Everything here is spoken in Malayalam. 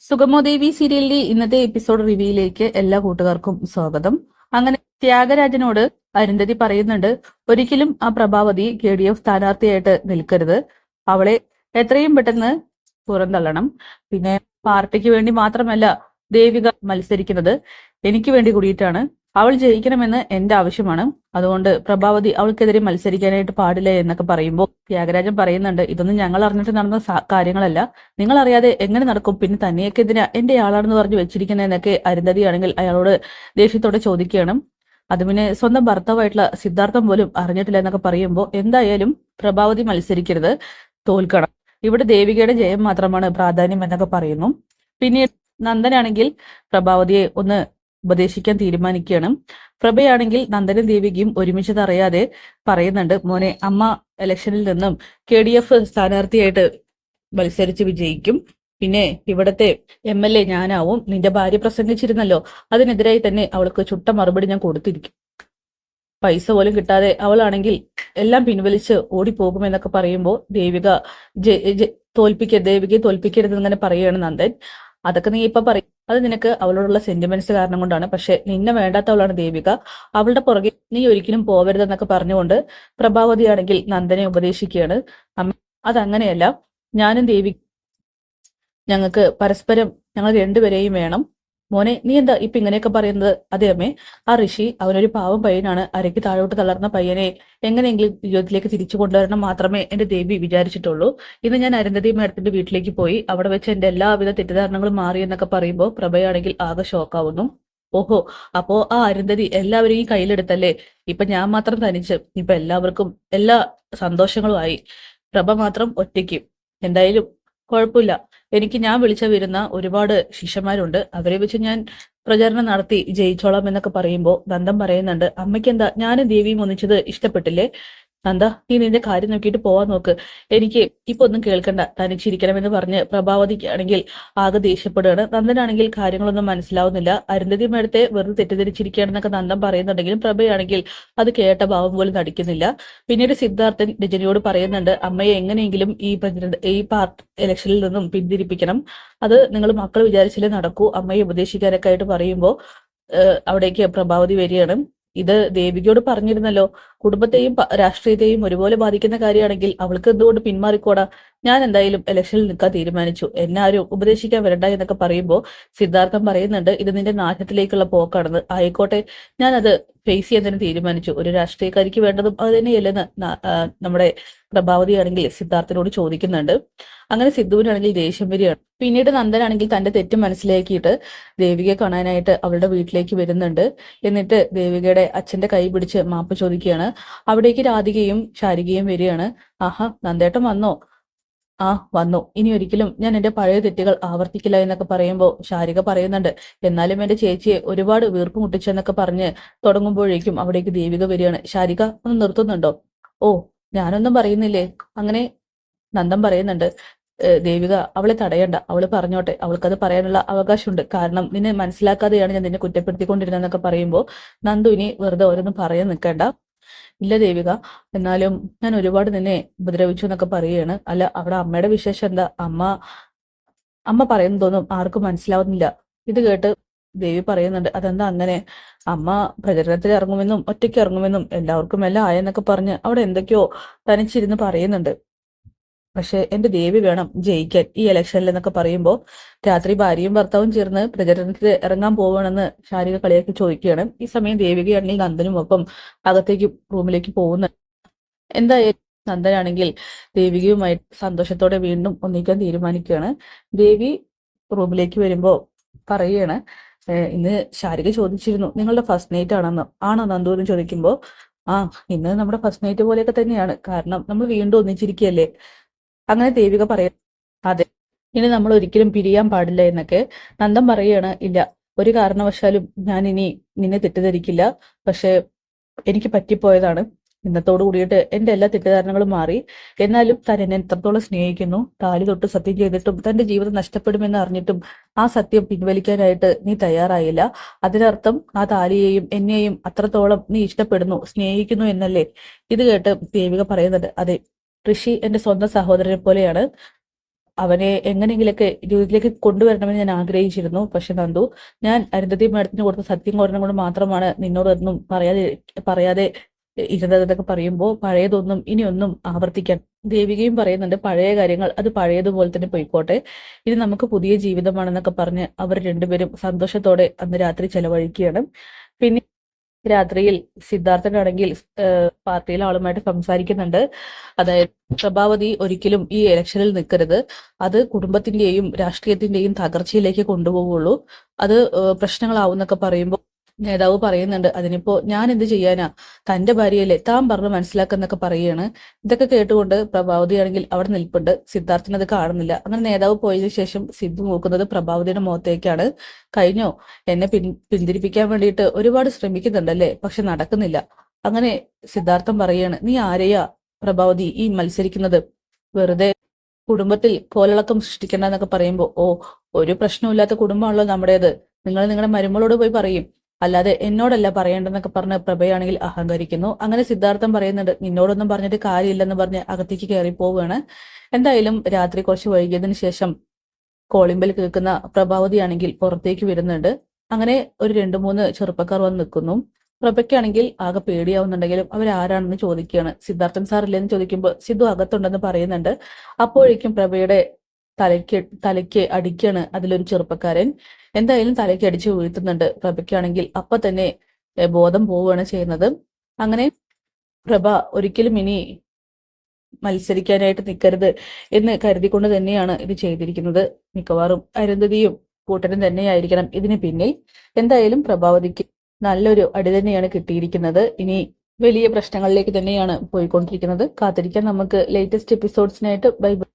സുഗമോ ദേവി സീരിയലിന്റെ ഇന്നത്തെ എപ്പിസോഡ് റിവ്യൂയിലേക്ക് എല്ലാ കൂട്ടുകാർക്കും സ്വാഗതം. അങ്ങനെ ത്യാഗരാജനോട് അരുന്ധതി പറയുന്നുണ്ട്, ഒരിക്കലും ആ പ്രഭാവതി KDF സ്ഥാനാർത്ഥിയായിട്ട് നിൽക്കരുത്. അവളെ എത്രയും പെട്ടെന്ന് പുറന്തള്ളണം. പിന്നെ പാർട്ടിക്ക് വേണ്ടി മാത്രമല്ല ദേവിക മത്സരിക്കുന്നത്, എനിക്ക് വേണ്ടി കൂടിയിട്ടാണ്. അവൾ ജയിക്കണമെന്ന് എന്റെ ആവശ്യമാണ്. അതുകൊണ്ട് പ്രഭാവതി അവൾക്കെതിരെ മത്സരിക്കാനായിട്ട് പാടില്ല എന്നൊക്കെ പറയുമ്പോൾ ത്യാഗരാജൻ പറയുന്നുണ്ട്, ഇതൊന്നും ഞങ്ങൾ അറിഞ്ഞിട്ട് നടന്ന കാര്യങ്ങളല്ല. നിങ്ങൾ അറിയാതെ എങ്ങനെ നടക്കും? പിന്നെ തന്നെയൊക്കെ എന്തിനാ എന്റെ ആളാണെന്ന് പറഞ്ഞു വെച്ചിരിക്കുന്നതെന്നൊക്കെ അരുന്ധതി ആണെങ്കിൽ അയാളോട് ദേഷ്യത്തോടെ ചോദിക്കുകയാണ്. അത് പിന്നെ സ്വന്തം ഭർത്താവായിട്ടുള്ള സിദ്ധാർത്ഥം പോലും അറിഞ്ഞിട്ടില്ല എന്നൊക്കെ പറയുമ്പോൾ എന്തായാലും പ്രഭാവതി മത്സരിക്കരുത്, തോൽക്കണം. ഇവിടെ ദേവികയുടെ ജയം മാത്രമാണ് പ്രാധാന്യം എന്നൊക്കെ പറയുന്നു. പിന്നീട് നന്ദനാണെങ്കിൽ പ്രഭാവതിയെ ഒന്ന് ഉപദേശിക്കാൻ തീരുമാനിക്കുകയാണ്. പ്രഭയാണെങ്കിൽ നന്ദനും ദേവികയും ഒരുമിച്ചത് അറിയാതെ പറയുന്നുണ്ട്, മോനെ, അമ്മ ഇലക്ഷനിൽ നിന്നും KDF സ്ഥാനാർത്ഥിയായിട്ട് മത്സരിച്ച് വിജയിക്കും. പിന്നെ ഇവിടത്തെ MLA ഞാനാവും. നിന്റെ ഭാര്യ പ്രസംഗിച്ചിരുന്നല്ലോ, അതിനെതിരായി തന്നെ അവൾക്ക് ചുട്ട മറുപടി ഞാൻ കൊടുത്തിരിക്കും. പൈസ പോലും കിട്ടാതെ അവളാണെങ്കിൽ എല്ലാം പിൻവലിച്ച് ഓടിപ്പോകുമെന്നൊക്കെ പറയുമ്പോൾ ദേവികയെ തോൽപ്പിക്കരുത് എന്നിങ്ങനെ പറയുകയാണ് നന്ദൻ. അതൊക്കെ നീ ഇപ്പൊ പറയും, അത് നിനക്ക് അവളോടുള്ള സെന്റിമെന്റ്സ് കാരണം കൊണ്ടാണ്. പക്ഷെ നിന്നെ വേണ്ടാത്തവളാണ് ദേവിക, അവളുടെ പുറകെ നീ ഒരിക്കലും പോവരുതെന്നൊക്കെ പറഞ്ഞുകൊണ്ട് പ്രഭാവതിയാണെങ്കിൽ നന്ദനെ ഉപദേശിക്കുകയാണ്. അമ്മ, അതങ്ങനെയല്ല, ഞാനും ദേവി ഞങ്ങൾക്ക് പരസ്പരം ഞങ്ങൾ രണ്ടുപേരെയും വേണം. മോനെ, നീ എന്താ ഇപ്പൊ ഇങ്ങനെയൊക്കെ പറയുന്നത്? അതെ അമ്മേ, ആ ഋഷി അവനൊരു പാവം പയ്യനാണ്. അരയ്ക്ക് താഴോട്ട് തളർന്ന പയ്യനെ എങ്ങനെയെങ്കിലും ജീവിതത്തിലേക്ക് തിരിച്ചു കൊണ്ടുവരണം മാത്രമേ എന്റെ ദേവി വിചാരിച്ചിട്ടുള്ളൂ. ഇന്ന് ഞാൻ അരുന്ധതി മേഡത്തിന്റെ വീട്ടിലേക്ക് പോയി, അവിടെ വെച്ച് എന്റെ എല്ലാവിധ തെറ്റിദ്ധാരണകളും മാറി എന്നൊക്കെ പറയുമ്പോൾ പ്രഭയാണെങ്കിൽ ആകെ ഷോക്കാവുന്നു. ഓഹോ, അപ്പോ ആ അരുന്ധതി എല്ലാവരെയും കയ്യിലെടുത്തല്ലേ? ഇപ്പൊ ഞാൻ മാത്രം തനിച്ച്, ഇപ്പൊ എല്ലാവർക്കും എല്ലാ സന്തോഷങ്ങളുമായി, പ്രഭ മാത്രം ഒറ്റയ്ക്ക്. എന്തായാലും കുഴപ്പമില്ല, എനിക്ക് ഞാൻ വിളിച്ച വരുന്ന ഒരുപാട് ശിഷ്യന്മാരുണ്ട്, അവരെ വെച്ച് ഞാൻ പ്രചരണം നടത്തി ജയിച്ചോളാം എന്നൊക്കെ പറയുമ്പോൾ നന്ദൻ പറയുന്നുണ്ട്, അമ്മയ്ക്ക് എന്താ ഞാനും ദേവിയും ഒന്നിച്ചത് ഇഷ്ടപ്പെട്ടില്ലേ? നന്ദ, നീ നിന്റെ കാര്യം നോക്കിയിട്ട് പോവാൻ നോക്ക്, എനിക്ക് ഇപ്പൊ ഒന്നും കേൾക്കണ്ട, തനിച്ചിരിക്കണമെന്ന് പറഞ്ഞ് പ്രഭാവതിക്കാണെങ്കിൽ ആകെ ദേഷ്യപ്പെടുകയാണ്. നന്ദനാണെങ്കിൽ കാര്യങ്ങളൊന്നും മനസ്സിലാവുന്നില്ല. അരുന്ധതി മേടത്തെ വെറുതെ തെറ്റിദ്ധരിച്ചിരിക്കുകയാണെന്നൊക്കെ നന്ദൻ പറയുന്നുണ്ടെങ്കിലും പ്രഭയാണെങ്കിൽ അത് കേട്ട ഭാവം പോലും നടിക്കുന്നില്ല. പിന്നീട് സിദ്ധാർത്ഥൻ രജനിയോട് പറയുന്നുണ്ട്, അമ്മയെ എങ്ങനെയെങ്കിലും ഈ പാർട്ട് ഇലക്ഷനിൽ നിന്നും പിന്തിരിപ്പിക്കണം. അത് നിങ്ങൾ മക്കൾ വിചാരിച്ചാലേ നടക്കൂ. അമ്മയെ ഉപദേശിക്കാനൊക്കെ ആയിട്ട് പറയുമ്പോൾ അവിടേക്ക് പ്രഭാവതി വരികയാണ്. ഇത് ദേവികയോട് പറഞ്ഞിരുന്നല്ലോ, കുടുംബത്തെയും രാഷ്ട്രീയത്തെയും ഒരുപോലെ ബാധിക്കുന്ന കാര്യമാണെങ്കിൽ അവൾക്ക് എന്തുകൊണ്ട് പിന്മാറിക്കോടാ? ഞാൻ എന്തായാലും ഇലക്ഷനിൽ നിൽക്കാൻ തീരുമാനിച്ചു, എന്നെ ആരും ഉപദേശിക്കാൻ വരണ്ട എന്നൊക്കെ പറയുമ്പോൾ സിദ്ധാർത്ഥം പറയുന്നുണ്ട്, ഇത് നിന്റെ നാശത്തിലേക്കുള്ള പോക്കാണെന്ന്. ആയിക്കോട്ടെ, ഞാനത് ഫേസ് ചെയ്യാൻ തന്നെ തീരുമാനിച്ചു. ഒരു രാഷ്ട്രീയക്കാരിക്ക് വേണ്ടതും അത് തന്നെയല്ലെന്ന് നമ്മുടെ പ്രഭാവതിയാണെങ്കിൽ സിദ്ധാർത്ഥനോട് ചോദിക്കുന്നുണ്ട്. അങ്ങനെ സിദ്ധുവിനാണെങ്കിൽ ദേഷ്യം വരികയാണ്. പിന്നീട് നന്ദനാണെങ്കിൽ തന്റെ തെറ്റ് മനസ്സിലാക്കിയിട്ട് ദേവികയെ കാണാനായിട്ട് അവളുടെ വീട്ടിലേക്ക് വരുന്നുണ്ട്. എന്നിട്ട് ദേവികയുടെ അച്ഛന്റെ കൈ പിടിച്ച് മാപ്പ് ചോദിക്കുകയാണ്. അവിടേക്ക് രാധികയും ശാരികയും വരികയാണ്. ആഹാ, നന്ദേട്ടൻ വന്നോ? ആ, വന്നു. ഇനി ഒരിക്കലും ഞാൻ എന്റെ പഴയ തെറ്റുകൾ ആവർത്തിക്കില്ല എന്നൊക്കെ പറയുമ്പോൾ ശാരിക പറയുന്നുണ്ട്, എന്നാലും എന്റെ ചേച്ചിയെ ഒരുപാട് വീർപ്പ് മുട്ടിച്ചെന്നൊക്കെ പറഞ്ഞ് തുടങ്ങുമ്പോഴേക്കും അവിടേക്ക് ദേവിക വരികയാണ്. ശാരിക, ഒന്ന് നിർത്തുന്നുണ്ടോ? ഓ, ഞാനൊന്നും പറയുന്നില്ലേ. അങ്ങനെ നന്ദൻ പറയുന്നുണ്ട്, ദേവിക അവളെ തടയണ്ട, അവള് പറഞ്ഞോട്ടെ, അവൾക്കത് പറയാനുള്ള അവകാശമുണ്ട്. കാരണം നിന്നെ മനസ്സിലാക്കാതെയാണ് ഞാൻ നിന്നെ കുറ്റപ്പെടുത്തിക്കൊണ്ടിരുന്നതെന്നൊക്കെ പറയുമ്പോൾ നന്ദു ഇനി വെറുതെ ഓരോന്നും പറയാൻ നിൽക്കണ്ട. ഇല്ല ദേവിക, എന്നാലും ഞാൻ ഒരുപാട് നിന്നെ ഉപദ്രവിച്ചു എന്നൊക്കെ പറയുകയാണ്. അല്ല, അവിടെ അമ്മയുടെ വിശേഷം എന്താ? അമ്മ പറയുന്നതൊന്നും ആർക്കും മനസ്സിലാവുന്നില്ല. ഇത് കേട്ട് ദേവി പറയുന്നുണ്ട്, അതെന്താ അങ്ങനെ? അമ്മ പ്രചരണത്തിൽ ഇറങ്ങുമെന്നും ഒറ്റയ്ക്ക് ഇറങ്ങുമെന്നും എല്ലാവർക്കും എല്ലാം ആയെന്നൊക്കെ പറഞ്ഞ് അവിടെ എന്തൊക്കെയോ തനിച്ചിരുന്ന് പറയുന്നുണ്ട്. പക്ഷെ എന്റെ ദേവി വേണം ജയിക്കാൻ ഈ ഇലക്ഷനിൽ എന്നൊക്കെ പറയുമ്പോൾ രാത്രി ഭാര്യയും ഭർത്താവും ചേർന്ന് പ്രചരണത്തിൽ ഇറങ്ങാൻ പോവുകയാണെന്ന് ശാരിക കളിയാക്കി ചോദിക്കുകയാണ്. ഈ സമയം ദേവികയാണെങ്കിൽ നന്ദനും ഒപ്പം അകത്തേക്ക് റൂമിലേക്ക് പോകുന്നു. എന്തായാലും നന്ദനാണെങ്കിൽ ദേവികയുമായി സന്തോഷത്തോടെ വീണ്ടും ഒന്നിക്കാൻ തീരുമാനിക്കുകയാണ്. ദേവി റൂമിലേക്ക് വരുമ്പോ പറയുകയാണ്, ഇന്ന് ശാരിക ചോദിച്ചിരുന്നു നിങ്ങളുടെ ഫസ്റ്റ് നൈറ്റ് ആണോ നന്ദു എന്ന് ചോദിക്കുമ്പോ, ആ, ഇന്ന് നമ്മുടെ ഫസ്റ്റ് നൈറ്റ് പോലെയൊക്കെ തന്നെയാണ്, കാരണം നമ്മൾ വീണ്ടും ഒന്നിച്ചിരിക്കുകയല്ലേ. അങ്ങനെ ദേവിക പറയും, അതെ, ഇനി നമ്മൾ ഒരിക്കലും പിരിയാൻ പാടില്ല എന്നൊക്കെ. നന്ദൻ പറയുകയാണ്, ഇല്ല, ഒരു കാരണവശാലും ഞാൻ ഇനി നിന്നെ തെറ്റിദ്ധരിക്കില്ല. പക്ഷെ എനിക്ക് പറ്റിപ്പോയതാണ്. ഇന്നത്തോടു കൂടിയിട്ട് എന്റെ എല്ലാ തെറ്റിദ്ധാരണകളും മാറി. എന്നാലും താൻ എന്നെ എത്രത്തോളം സ്നേഹിക്കുന്നു, താലി തൊട്ട് സത്യം ചെയ്തിട്ടും തന്റെ ജീവിതം നഷ്ടപ്പെടുമെന്ന് അറിഞ്ഞിട്ടും ആ സത്യം പിൻവലിക്കാനായിട്ട് നീ തയ്യാറായില്ല. അതിനർത്ഥം ആ താലിയെയും എന്നെയും അത്രത്തോളം നീ ഇഷ്ടപ്പെടുന്നു, സ്നേഹിക്കുന്നു എന്നല്ലേ? ഇത് കേട്ട് ദേവിക പറയുന്നുണ്ട്, അതെ, ഋഷി എന്റെ സ്വന്തം സഹോദരനെ പോലെയാണ്. അവനെ എങ്ങനെയെങ്കിലൊക്കെ ജീവിതത്തിലേക്ക് കൊണ്ടുവരണമെന്ന് ഞാൻ ആഗ്രഹിച്ചിരുന്നു. പക്ഷെ നന്ദു, ഞാൻ അരുന്ധതി മാഡത്തിന് കൊടുത്ത സത്യം കാരണം കൊണ്ട് മാത്രമാണ് നിന്നോടൊന്നും പറയാതെ ഇരുന്നതെന്നൊക്കെ പറയുമ്പോൾ പഴയതൊന്നും ഇനിയൊന്നും ആവർത്തിക്കാൻ ദേവികയും പറയുന്നുണ്ട്. പഴയ കാര്യങ്ങൾ അത് പഴയതുപോലെ തന്നെ പോയിക്കോട്ടെ, ഇത് നമുക്ക് പുതിയ ജീവിതമാണെന്നൊക്കെ പറഞ്ഞ് അവർ രണ്ടുപേരും സന്തോഷത്തോടെ അന്ന് രാത്രി ചെലവഴിക്കുകയാണ്. പിന്നെ രാത്രിയിൽ സിദ്ധാർത്ഥനാണെങ്കിൽ പാർട്ടിയിലെ ആളുമായിട്ട് സംസാരിക്കുന്നുണ്ട്. അതായത് പ്രഭാവതി ഒരിക്കലും ഈ ഇലക്ഷനിൽ നിൽക്കരുത്, അത് കുടുംബത്തിന്റെയും രാഷ്ട്രീയത്തിന്റെയും തകർച്ചയിലേക്ക് കൊണ്ടുപോകുള്ളൂ, അത് പ്രശ്നങ്ങളാവുന്നൊക്കെ പറയുമ്പോൾ നേതാവ് പറയുന്നുണ്ട്, അതിനിപ്പോ ഞാൻ എന്ത് ചെയ്യാനാ, തന്റെ ഭാര്യയല്ലേ, താൻ പറഞ്ഞ് മനസ്സിലാക്കുന്നൊക്കെ പറയുകയാണ്. ഇതൊക്കെ കേട്ടുകൊണ്ട് പ്രഭാവതിയാണെങ്കിൽ അവിടെ നിൽപ്പുണ്ട്. സിദ്ധാർത്ഥിന് അത് കാണുന്നില്ല. അങ്ങനെ നേതാവ് പോയതിനു ശേഷം സിദ്ധു നോക്കുന്നത് പ്രഭാവതിയുടെ മുഖത്തേക്കാണ്. കഴിഞ്ഞോ, എന്നെ പിന്തിരിപ്പിക്കാൻ വേണ്ടിയിട്ട് ഒരുപാട് ശ്രമിക്കുന്നുണ്ടല്ലേ, പക്ഷെ നടക്കുന്നില്ല. അങ്ങനെ സിദ്ധാർത്ഥൻ പറയാണ്, നീ ആരെയാ പ്രഭാവതി ഈ മത്സരിക്കുന്നത്, വെറുതെ കുടുംബത്തിൽ കോളിളക്കം സൃഷ്ടിക്കേണ്ടെന്നൊക്കെ പറയുമ്പോൾ, ഓ, ഒരു പ്രശ്നമില്ലാത്ത കുടുംബമാണല്ലോ നമ്മുടേത്, നിങ്ങൾ നിങ്ങളുടെ മരുമകളോട് പോയി പറയും, അല്ലാതെ എന്നോടല്ല പറയേണ്ടെന്നൊക്കെ പറഞ്ഞ് പ്രഭയാണെങ്കിൽ അഹങ്കരിക്കുന്നു. അങ്ങനെ സിദ്ധാർത്ഥൻ പറയുന്നുണ്ട്, നിന്നോടൊന്നും പറഞ്ഞിട്ട് കാര്യമില്ലെന്ന് പറഞ്ഞ് അകത്തേക്ക് കയറി പോവുകയാണ്. എന്തായാലും രാത്രി കുറച്ച് വൈകിയതിനു ശേഷം കോളിംബെൽ കേൾക്കുന്ന പ്രഭാവതിയാണെങ്കിൽ പുറത്തേക്ക് വരുന്നുണ്ട്. അങ്ങനെ ഒരു 2-3 ചെറുപ്പക്കാർ വന്ന് നിൽക്കുന്നു. പ്രഭയ്ക്കാണെങ്കിൽ ആകെ പേടിയാവുന്നുണ്ടെങ്കിലും അവരാരാണെന്ന് ചോദിക്കുകയാണ്. സിദ്ധാർത്ഥൻ സാർ ഇല്ലെന്ന് ചോദിക്കുമ്പോൾ സിദ്ധു അകത്തുണ്ടെന്ന് പറയുന്നുണ്ട്. അപ്പോഴേക്കും പ്രഭയുടെ തലയ്ക്ക് അടിക്കാണ് അതിലൊരു ചെറുപ്പക്കാരൻ. എന്തായാലും തലയ്ക്ക് അടിച്ചു വീഴ്ത്തുന്നുണ്ട്. പ്രഭയ്ക്കാണെങ്കിൽ അപ്പൊ തന്നെ ബോധം പോവുകയാണ് ചെയ്യുന്നത്. അങ്ങനെ പ്രഭ ഒരിക്കലും ഇനി മത്സരിക്കാനായിട്ട് നിൽക്കരുത് എന്ന് കരുതിക്കൊണ്ട് തന്നെയാണ് ഇത് ചെയ്തിരിക്കുന്നത്. മിക്കവാറും അരുന്ധതിയും കൂട്ടരും തന്നെയായിരിക്കണം ഇതിന് പിന്നിൽ. എന്തായാലും പ്രഭാവതിക്ക് നല്ലൊരു അടി തന്നെയാണ് കിട്ടിയിരിക്കുന്നത്. ഇനി വലിയ പ്രശ്നങ്ങളിലേക്ക് തന്നെയാണ് പോയിക്കൊണ്ടിരിക്കുന്നത്. കാത്തിരിക്കാൻ നമുക്ക് ലേറ്റസ്റ്റ് എപ്പിസോഡ്സിനായിട്ട്. Bye bye.